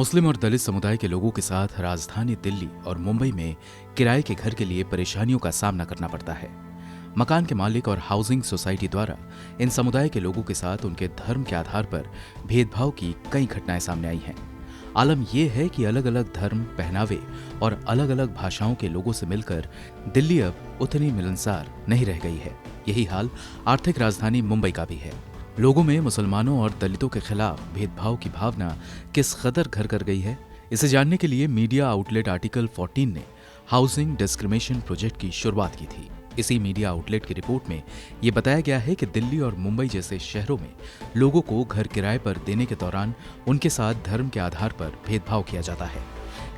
मुस्लिम और दलित समुदाय के लोगों के साथ राजधानी दिल्ली और मुंबई में किराए के घर के लिए परेशानियों का सामना करना पड़ता है। मकान के मालिक और हाउसिंग सोसाइटी द्वारा इन समुदाय के लोगों के साथ उनके धर्म के आधार पर भेदभाव की कई घटनाएं सामने आई हैं। आलम यह है कि अलग अलग धर्म, पहनावे और अलग अलग भाषाओं के लोगों से मिलकर दिल्ली अब उतनी मिलनसार नहीं रह गई है। यही हाल आर्थिक राजधानी मुंबई का भी है। लोगों में मुसलमानों और दलितों के खिलाफ भेदभाव की भावना किस कदर घर कर गई है, इसे जानने के लिए मीडिया आउटलेट आर्टिकल 14 ने हाउसिंग डिस्क्रिमिनेशन प्रोजेक्ट की शुरुआत की थी। इसी मीडिया आउटलेट की रिपोर्ट में ये बताया गया है कि दिल्ली और मुंबई जैसे शहरों में लोगों को घर किराए पर देने के दौरान उनके साथ धर्म के आधार पर भेदभाव किया जाता है।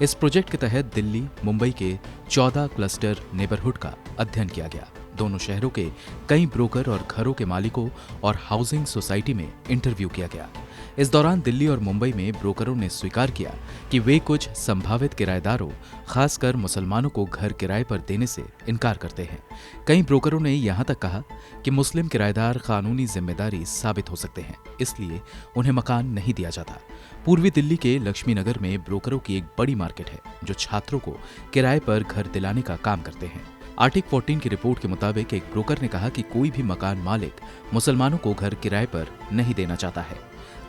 इस प्रोजेक्ट के तहत दिल्ली, मुंबई के 14 क्लस्टर नेबरहुड का अध्ययन किया गया। दोनों शहरों के कई ब्रोकर और घरों के मालिकों और हाउसिंग सोसाइटी में इंटरव्यू किया गया। इस दौरान दिल्ली और मुंबई में ब्रोकरों ने स्वीकार किया कि वे कुछ संभावित किराएदारों, खासकर मुसलमानों को घर किराए पर देने से इनकार करते हैं। कई ब्रोकरों ने यहां तक कहा कि मुस्लिम किराएदार कानूनी जिम्मेदारी साबित हो सकते हैं, इसलिए उन्हें मकान नहीं दिया जाता। पूर्वी दिल्ली के लक्ष्मी नगर में ब्रोकरों की एक बड़ी मार्केट है जो छात्रों को किराए पर घर दिलाने का काम करते हैं। आर्टिकल 14 की रिपोर्ट के मुताबिक एक ब्रोकर ने कहा कि कोई भी मकान मालिक मुसलमानों को घर किराए पर नहीं देना चाहता है।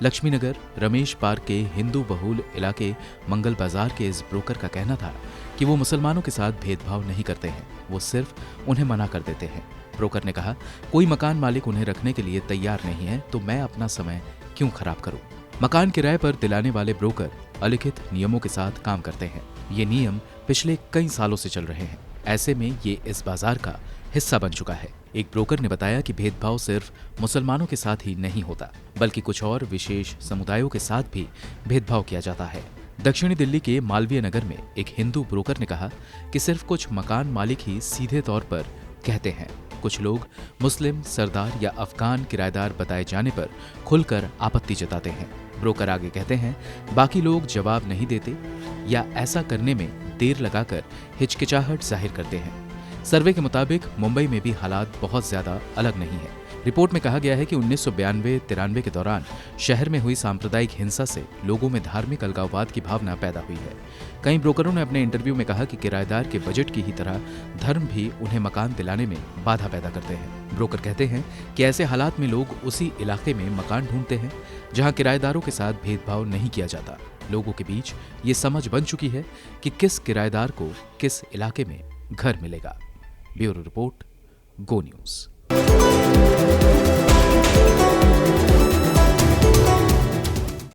लक्ष्मी नगर, रमेश पार्क के हिंदू बहुल इलाके मंगल बाजार के इस ब्रोकर का कहना था कि वो मुसलमानों के साथ भेदभाव नहीं करते हैं, वो सिर्फ उन्हें मना कर देते हैं। ब्रोकर ने कहा, कोई मकान मालिक उन्हें रखने के लिए तैयार नहीं है तो मैं अपना समय क्यों खराब करूं। मकान किराए पर दिलाने वाले ब्रोकर अलिखित नियमों के साथ काम करते हैं। ये नियम पिछले कई सालों से चल रहे हैं। ऐसे में ये इस बाजार का हिस्सा बन चुका है। एक ब्रोकर ने बताया कि भेदभाव सिर्फ मुसलमानों के साथ ही नहीं होता, बल्कि कुछ और विशेष समुदायों के साथ भी भेदभाव किया जाता है। दक्षिणी दिल्ली के मालवीय नगर में एक हिंदू ब्रोकर ने कहा कि सिर्फ कुछ मकान मालिक ही सीधे तौर पर कहते हैं। कुछ लोग मुस्लिम, सरदार या अफगान किराएदार बताए जाने पर खुलकर आपत्ति जताते हैं। ब्रोकर आगे कहते हैं, बाकी लोग जवाब नहीं देते या ऐसा करने में देर लगाकर हिचकिचाहट जाहिर करते हैं। सर्वे के मुताबिक मुंबई में भी हालात बहुत ज्यादा अलग नहीं है। रिपोर्ट में कहा गया है कि 1992-93 के दौरान शहर में हुई सांप्रदायिक हिंसा से लोगों में धार्मिक अलगाववाद की भावना पैदा हुई है। कई ब्रोकरों ने अपने इंटरव्यू में कहा कि किराएदार के बजट की ही तरह धर्म भी उन्हें मकान दिलाने में बाधा पैदा करते हैं। ब्रोकर कहते हैं कि ऐसे हालात में लोग उसी इलाके में मकान ढूंढते हैं जहां किराएदारों के साथ भेदभाव नहीं किया जाता। लोगों के बीच ये समझ बन चुकी है कि किस किराएदार को किस इलाके में घर मिलेगा। ब्यूरो रिपोर्ट, गो न्यूज।